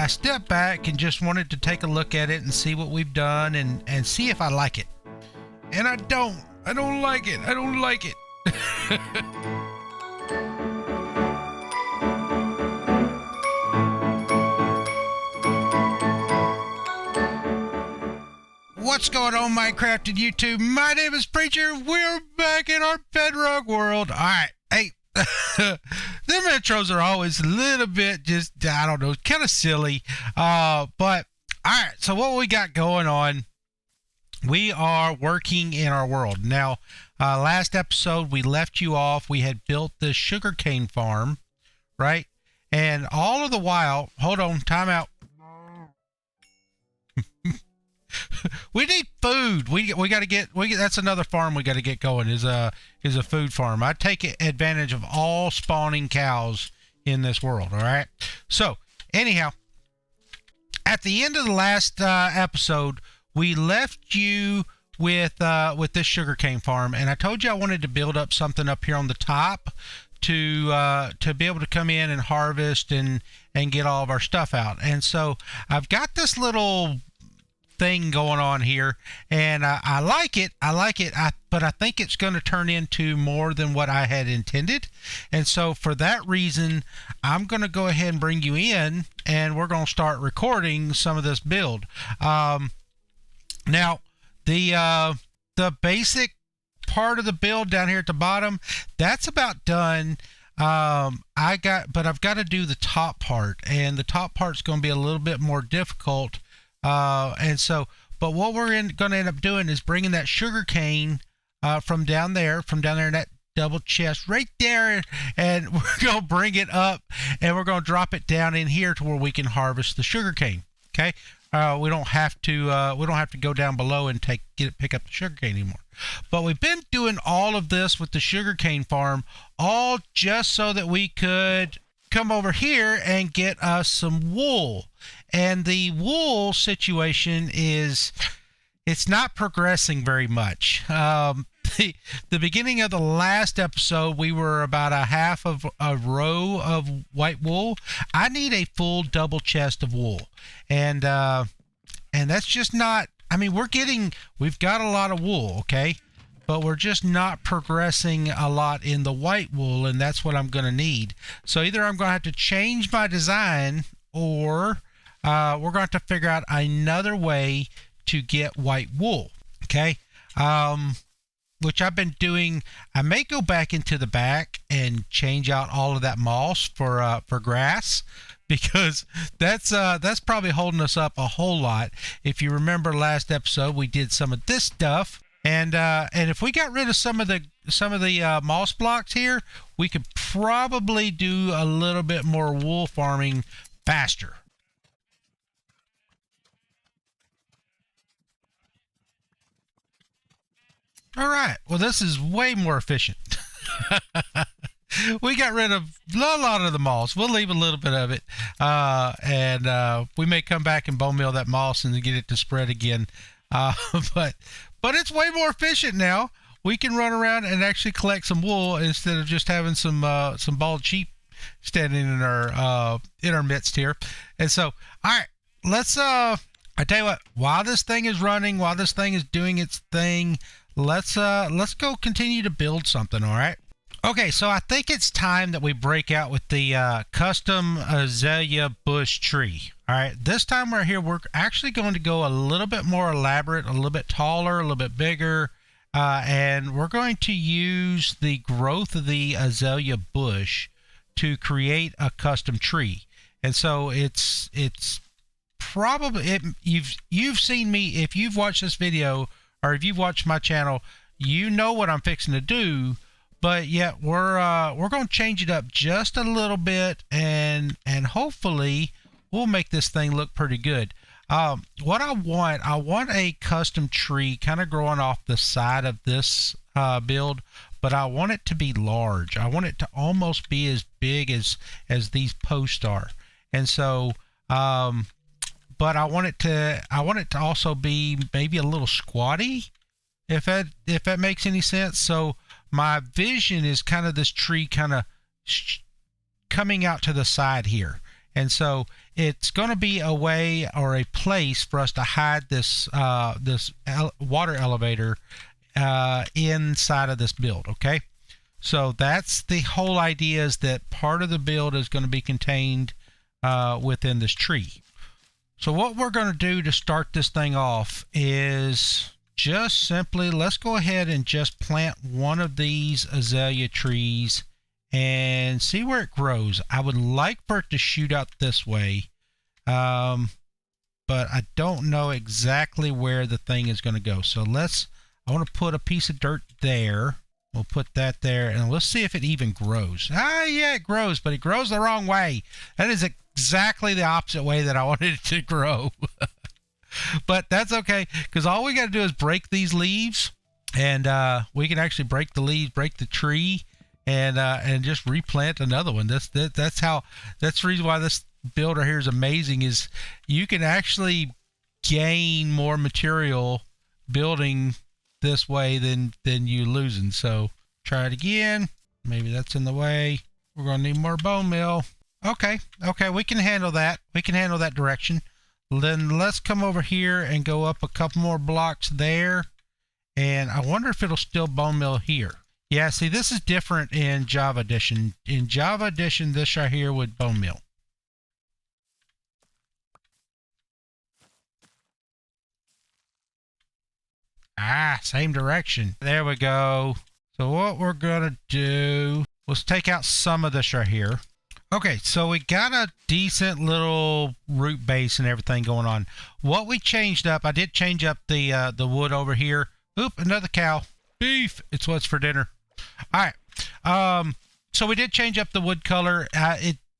I stepped back and just wanted to take a look at it and see what we've done and see if I like it. And I don't like it. I don't like it. What's going on, Minecraft and YouTube? My name is Preacher. We're back in our Bedrock world. All right. Hey, the intros are always a little bit just, I don't know, kind of silly. But, all right. So what we got going on, we are working in our world. Now, last episode, we left you off. We had built the sugarcane farm, right? And all of the while, hold on, time out. We need food. We got to get. That's another farm we got to get going. Is a food farm. I take advantage of all spawning cows in this world. All right. So anyhow, at the end of the last episode, we left you with this sugarcane farm, and I told you I wanted to build up something up here on the top to be able to come in and harvest and get all of our stuff out. And so I've got this little thing going on here, and I like it, but I think it's going to turn into more than what I had intended. And so for that reason, I'm going to go ahead and bring you in, and we're going to start recording some of this build. Now the basic part of the build down here at the bottom, that's about done. I've got to do the top part, and the top part's going to be a little bit more difficult. But what we're going to end up doing is bringing that sugar cane from down there in that double chest right there, and we're going to bring it up, and we're going to drop it down in here to where we can harvest the sugar cane. Okay, we don't have to go down below and pick up the sugar cane anymore. But we've been doing all of this with the sugar cane farm, all just so that we could come over here and get us some wool. And the wool situation it's not progressing very much. The beginning of the last episode, we were about a half of a row of white wool. I need a full double chest of wool. And that's just not, I mean, we've got a lot of wool, okay? But we're just not progressing a lot in the white wool, and that's what I'm going to need. So either I'm going to have to change my design, or we're going to have to figure out another way to get white wool, okay? Which I've been doing. I may go back into the back and change out all of that moss for grass, because that's probably holding us up a whole lot. If you remember last episode, we did some of this stuff. And if we got rid of some of the moss blocks here, we could probably do a little bit more wool farming faster. All right. Well, this is way more efficient. We got rid of a lot of the moss. We'll leave a little bit of it, and we may come back and bone meal that moss and get it to spread again. But it's way more efficient now. We can run around and actually collect some wool instead of just having some bald sheep standing in our midst here. And so, all right, let's. I tell you what. While this thing is running, while this thing is doing its thing, let's go continue to build something. All right. Okay, so I think it's time that we break out with the custom azalea bush tree. All right, this time right here, we're actually going to go a little bit more elaborate, a little bit taller, a little bit bigger, and we're going to use the growth of the azalea bush to create a custom tree. And so it's probably, you've seen me, if you've watched this video or if you've watched my channel, you know what I'm fixing to do. But yet we're going to change it up just a little bit, and hopefully we'll make this thing look pretty good. What I want a custom tree kind of growing off the side of this build, but I want it to be large. I want it to almost be as big as these posts are. And so, but I want it to also be maybe a little squatty, if that makes any sense. So my vision is kind of this tree kind of coming out to the side here. And so it's going to be a way or a place for us to hide this water elevator inside of this build. Okay, so that's the whole idea, is that part of the build is going to be contained within this tree. So what we're going to do to start this thing off is just simply, let's go ahead and just plant one of these azalea trees and see where it grows. I would like for it to shoot out this way, but I don't know exactly where the thing is going to go. So I want to put a piece of dirt there. We'll put that there, and let's see if it even grows. Yeah, it grows, but it grows the wrong way. That is exactly the opposite way that I wanted it to grow. But that's okay, because all we got to do is break these leaves, and we can actually break the leaves, break the tree, and just replant another one. That's the reason why this builder here is amazing, is you can actually gain more material building this way than you losing. So try it again. Maybe that's in the way. We're gonna need more bone meal. Okay, we can handle that. We can handle that direction. Then let's come over here and go up a couple more blocks there, and I wonder if it'll still bone meal here. Yeah, see, this is different in Java Edition. In Java Edition, this right here would bone meal. Same direction. There we go. So what we're gonna do, let's take out some of this right here. Okay, so we got a decent little root base and everything going on. What we changed up, I did change up the wood over here. Oop, another cow. Beef. It's what's for dinner. All right. So we did change up the wood color.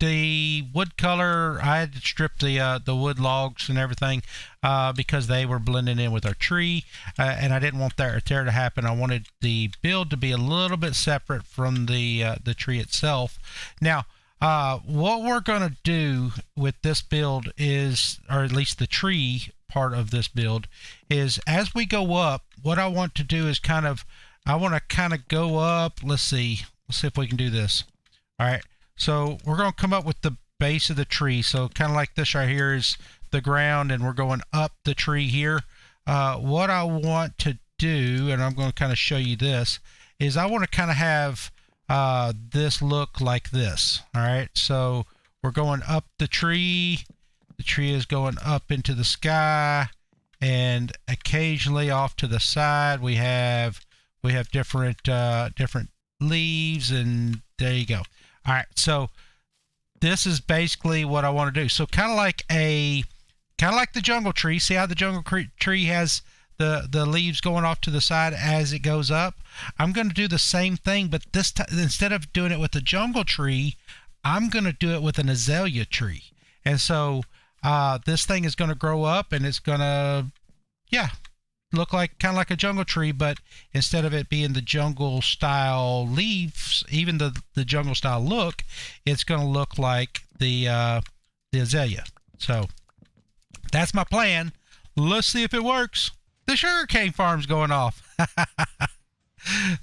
The wood color, I had to strip the wood logs and everything because they were blending in with our tree, and I didn't want that tear to happen. I wanted the build to be a little bit separate from the tree itself. Now, what we're going to do with this build is, or at least the tree part of this build, is as we go up, what I want to do is I want to go up. Let's see if we can do this. All right. So we're going to come up with the base of the tree. So kind of like this right here is the ground, and we're going up the tree here. What I want to do, and I'm going to kind of show you this, is I want to kind of have this look like this. All right. So we're going up the tree. The tree is going up into the sky, and occasionally off to the side we have different leaves, and there you go. All right, so this is basically what I want to do. So kind of like the jungle tree. See how the jungle tree has the leaves going off to the side as it goes up? I'm going to do the same thing, but this time, instead of doing it with the jungle tree, I'm going to do it with an azalea tree. And so this thing is going to grow up, and it's going to, look like kind of like a jungle tree, but instead of it being the jungle style leaves, even the jungle style look, it's going to look like the azalea. So that's my plan. Let's see if it works. The sugarcane farm's going off.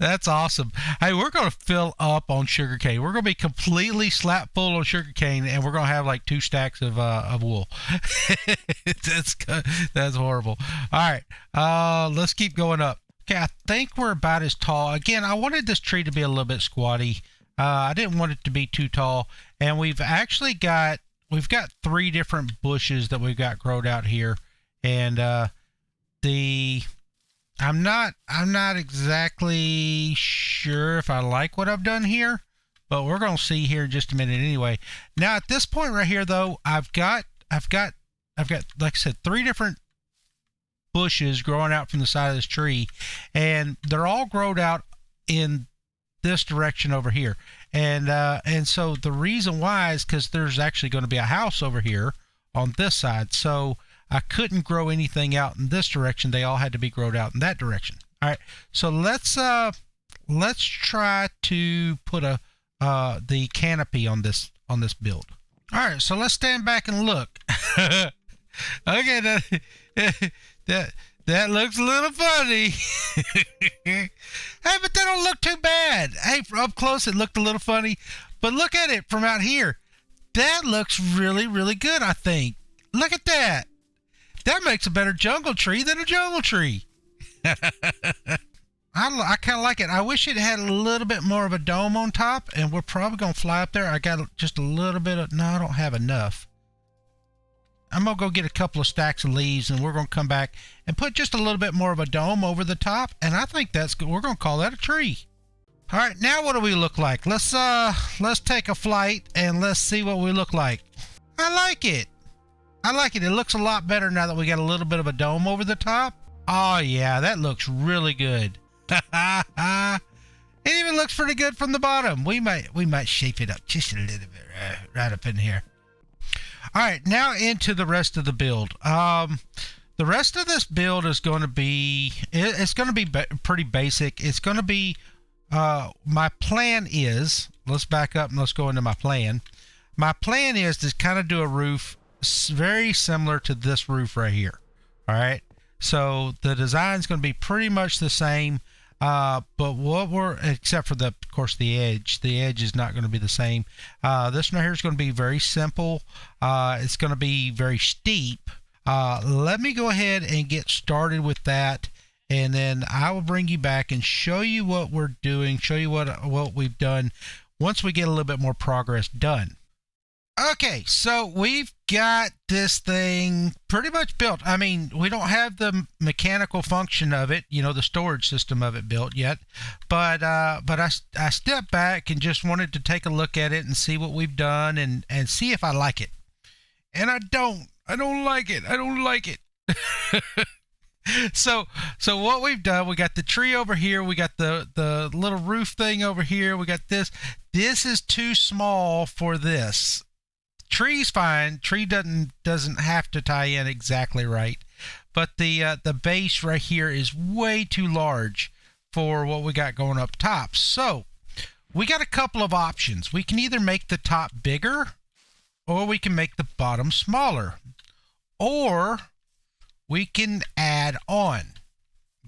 That's awesome. Hey, we're going to fill up on sugarcane. We're going to be completely slap full on sugarcane, and we're going to have like 2 stacks of wool. That's horrible. All right, let's keep going up. Okay, I think we're about as tall. Again, I wanted this tree to be a little bit squatty. I didn't want it to be too tall, and we've got 3 different bushes that we've got growed out here, and I'm not exactly sure if I like what I've done here, but we're going to see here in just a minute anyway. Now at this point right here though, I've got like I said 3 different bushes growing out from the side of this tree, and they're all growed out in this direction over here. And so the reason why is because there's actually going to be a house over here on this side. So I couldn't grow anything out in this direction. They all had to be growed out in that direction. All right. So let's try to put the canopy on this build. All right. So let's stand back and look. Okay. That looks a little funny. Hey, but that don't look too bad. Hey, from up close it looked a little funny, but look at it from out here. That looks really, really good, I think. Look at that. That makes a better jungle tree than a jungle tree. I kind of like it. I wish it had a little bit more of a dome on top, and we're probably going to fly up there. I got just a little bit of... No, I don't have enough. I'm going to go get a couple of stacks of leaves, and we're going to come back and put just a little bit more of a dome over the top, and I think that's good. We're going to call that a tree. All right, now what do we look like? Let's take a flight, and let's see what we look like. I like it. I like it. It looks a lot better now that we got a little bit of a dome over the top. Oh, yeah, that looks really good. It even looks pretty good from the bottom. We might shape it up just a little bit right up in here. All right, now into the rest of the build. The rest of this build is going to be pretty basic. It's going to be my plan is, let's back up and let's go into my plan. My plan is to kind of do a roof very similar to this roof right here. All right, so the design is going to be pretty much the same. But except for of course, the edge is not going to be the same. This one here is going to be very simple. It's going to be very steep. Let me go ahead and get started with that, and then I will bring you back and show you what we're doing, show you what we've done once we get a little bit more progress done. Okay, so we've got this thing pretty much built. I mean, we don't have the mechanical function of it, the storage system of it built yet, but I stepped back and just wanted to take a look at it and see what we've done and see if I like it. And I don't like it. So what we've done, we got the tree over here, we got the little roof thing over here, we got this. This is too small for this. Tree's fine. Tree doesn't have to tie in exactly right, but the base right here is way too large for what we got going up top. So we got a couple of options. We can either make the top bigger, or we can make the bottom smaller, or we can add on.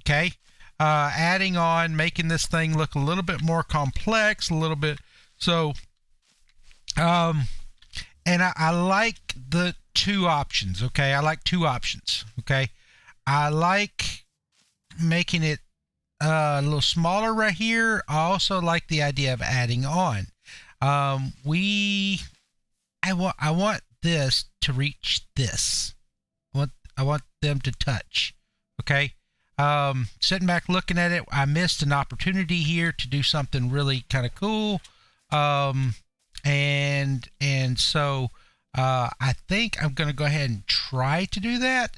Okay, adding on, making this thing look a little bit more complex, a little bit. So and I like the two options, okay? I like two options, okay? I like making it a little smaller right here. I also like the idea of adding on. I want this to reach this. I want them to touch, okay? Sitting back looking at it, I missed an opportunity here to do something really kind of cool. And so I think I'm going to go ahead and try to do that,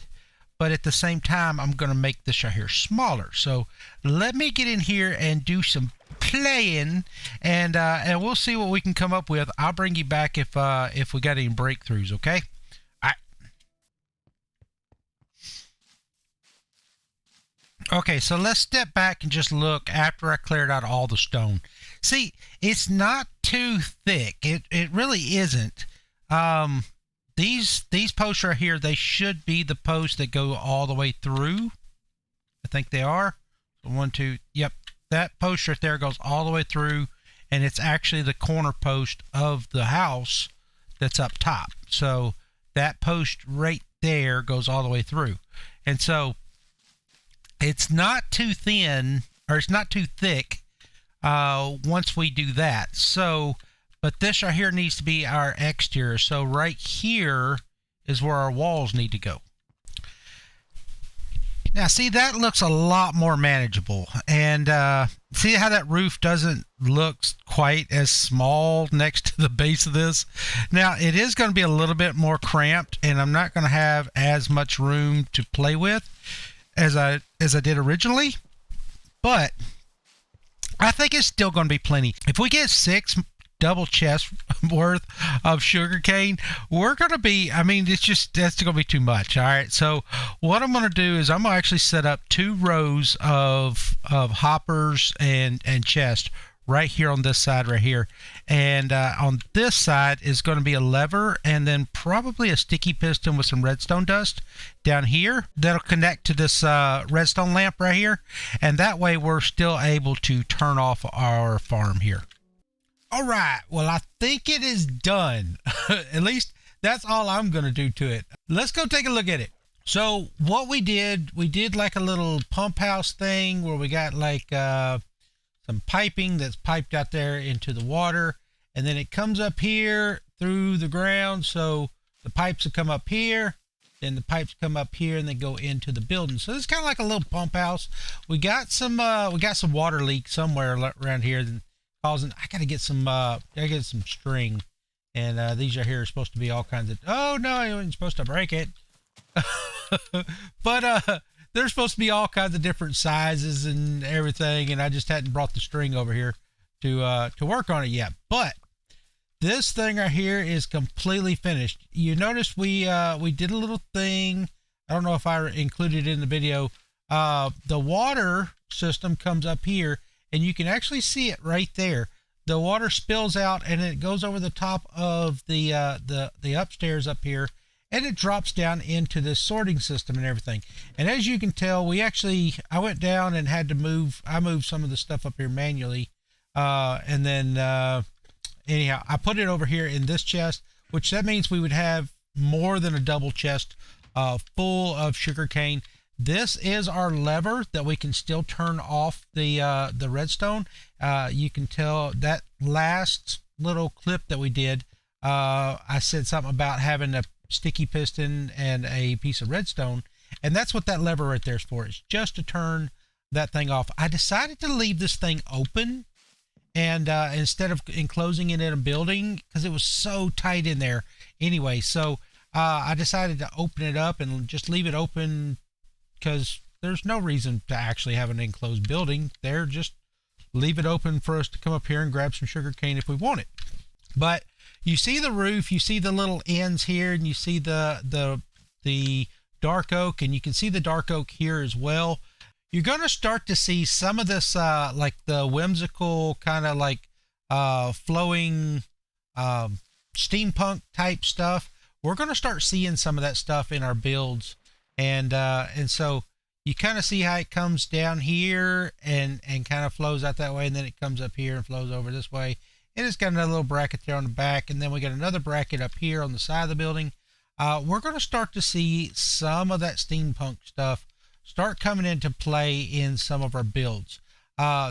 but at the same time I'm going to make this right here smaller. So let me get in here and do some playing, and we'll see what we can come up with. I'll bring you back if we got any breakthroughs. Okay. All right. Okay, so let's step back and just look after I cleared out all the stone. See, it's not too thick. It really isn't. These posts right here, they should be the posts that go all the way through. I think they are. So 1, 2, yep. That post right there goes all the way through, and it's actually the corner post of the house that's up top. So that post right there goes all the way through. And so it's not too thin, or it's not too thick once we do that. So, but this right here needs to be our exterior. So right here is where our walls need to go. Now, see, that looks a lot more manageable. And see how that roof doesn't look quite as small next to the base of this? Now, it is going to be a little bit more cramped, and I'm not going to have as much room to play with as I did originally. But I think it's still going to be plenty. If we get 6 double chests worth of sugarcane, we're going to be, I mean, that's going to be too much. All right. So what I'm going to do is I'm going to actually set up 2 rows of hoppers and chests right here on this side right here. And on this side is going to be a lever, and then probably a sticky piston with some redstone dust down here that'll connect to this redstone lamp right here. And that way we're still able to turn off our farm here. All right. Well, I think it is done. At least that's all I'm going to do to it. Let's go take a look at it. So what we did like a little pump house thing where we got like some piping that's piped out there into the water. And then it comes up here through the ground. So the pipes will come up here. Then the pipes come up here and they go into the building. So it's kind of like a little pump house. We got some water leak somewhere around here that causing. I gotta get some string, and these are here are supposed to be all kinds of. Oh no, I wasn't supposed to break it. But they're supposed to be all kinds of different sizes and everything, and I just hadn't brought the string over here to work on it yet. But this thing right here is completely finished. You notice we did a little thing. I don't know if I included it in the video. The water system comes up here, and you can actually see it right there. The water spills out, and it goes over the top of the upstairs up here, and it drops down into this sorting system and everything. And as you can tell, I went down and had to move. I moved some of the stuff up here manually, and then. Anyhow, I put it over here in this chest, which that means we would have more than a double chest full of sugarcane. This is our lever that we can still turn off the redstone. You can tell that last little clip that we did, I said something about having a sticky piston and a piece of redstone, and that's what that lever right there is for. It's just to turn that thing off. I decided to leave this thing open. And instead of enclosing it in a building, because it was so tight in there anyway. So I decided to open it up and just leave it open because there's no reason to actually have an enclosed building there. Just leave it open for us to come up here and grab some sugar cane if we want it. But you see the roof, you see the little ends here, and you see the dark oak, and you can see the dark oak here as well. You're going to start to see some of this, like the whimsical kind of like flowing steampunk type stuff. We're going to start seeing some of that stuff in our builds, and so you kind of see how it comes down here and kind of flows out that way, and then it comes up here and flows over this way. And it's got another little bracket there on the back, and then we got another bracket up here on the side of the building. We're going to start to see some of that steampunk stuff start coming into play in some of our builds.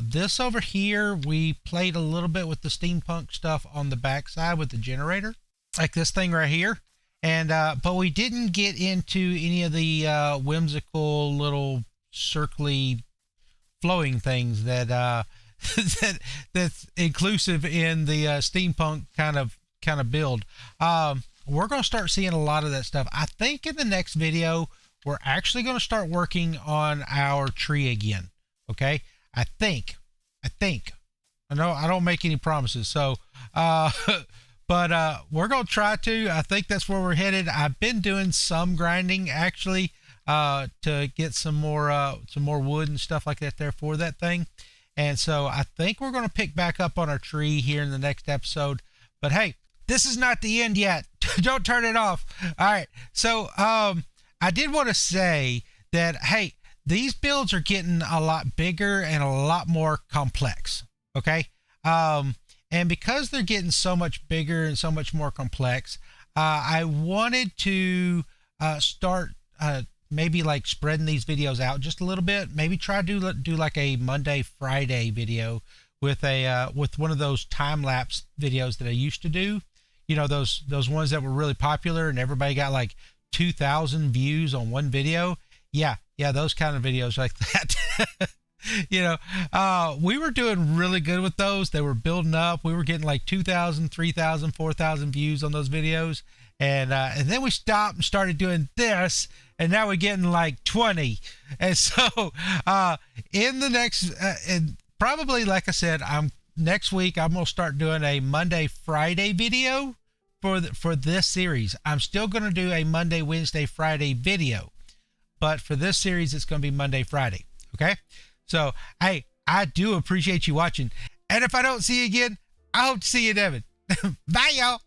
This over here, we played a little bit with the steampunk stuff on the back side with the generator, like this thing right here. And but we didn't get into any of the whimsical little circly flowing things that that's inclusive in the steampunk kind of build. We're going to start seeing a lot of that stuff. I think in the next video, we're actually going to start working on our tree again. Okay. I think. I know I don't make any promises. So, but we're going to try to. I think that's where we're headed. I've been doing some grinding actually to get some more wood and stuff like that there for that thing. And so I think we're going to pick back up on our tree here in the next episode. But hey, this is not the end yet. Don't turn it off. All right. So, I did want to say that, hey, these builds are getting a lot bigger and a lot more complex. Okay. And because they're getting so much bigger and so much more complex, I wanted to start maybe like spreading these videos out just a little bit. Maybe try to do like a Monday, Friday video with one of those time lapse videos that I used to do. You know, those ones that were really popular and everybody got like 2,000 views on one video. Yeah, those kind of videos like that. You know, we were doing really good with those. They were building up. We were getting like 2,000, 3,000, 4,000 views on those videos. And then we stopped and started doing this, and now we're getting like 20. And so in the next, and probably like I said, next week I'm gonna start doing a Monday, Friday video for this series. I'm still gonna do a Monday, Wednesday, Friday video, but for this series it's gonna be Monday, Friday. Okay, so hey, I do appreciate you watching, and if I don't see you again, I hope to see you in heaven. Bye, y'all.